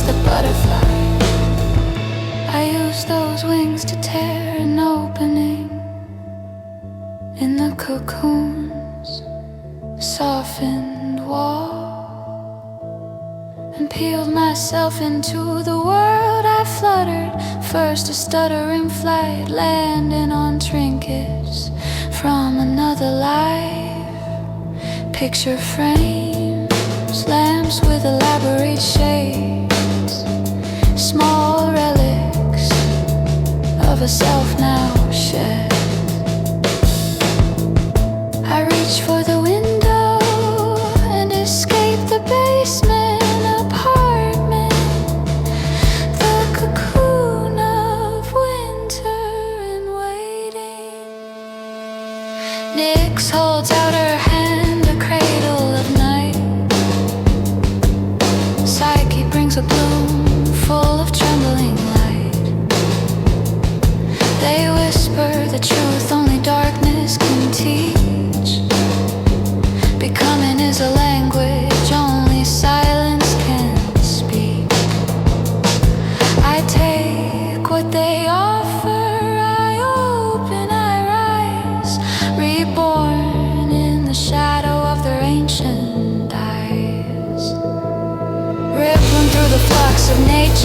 the butterfly. I use those wings to tear an opening in the cocoon's softened wall, and peeled myself into the world. I fluttered, first a stuttering flight, landing on trinkets from another life. Picture frames, lamps with elaborate shades, small relics of a self now shed. I reach for the window and escape the basement apartment, the cocoon of winter in waiting. Nyx holds out her hand, a cradle of night. Psyche brings a bloom full of trembling light. They whisper the truth only darkness can teach. Becoming is a language only silence can speak. I take what they offer, I open, I rise, reborn in the shadow of their ancient eyes. Rippling through the flux of nature,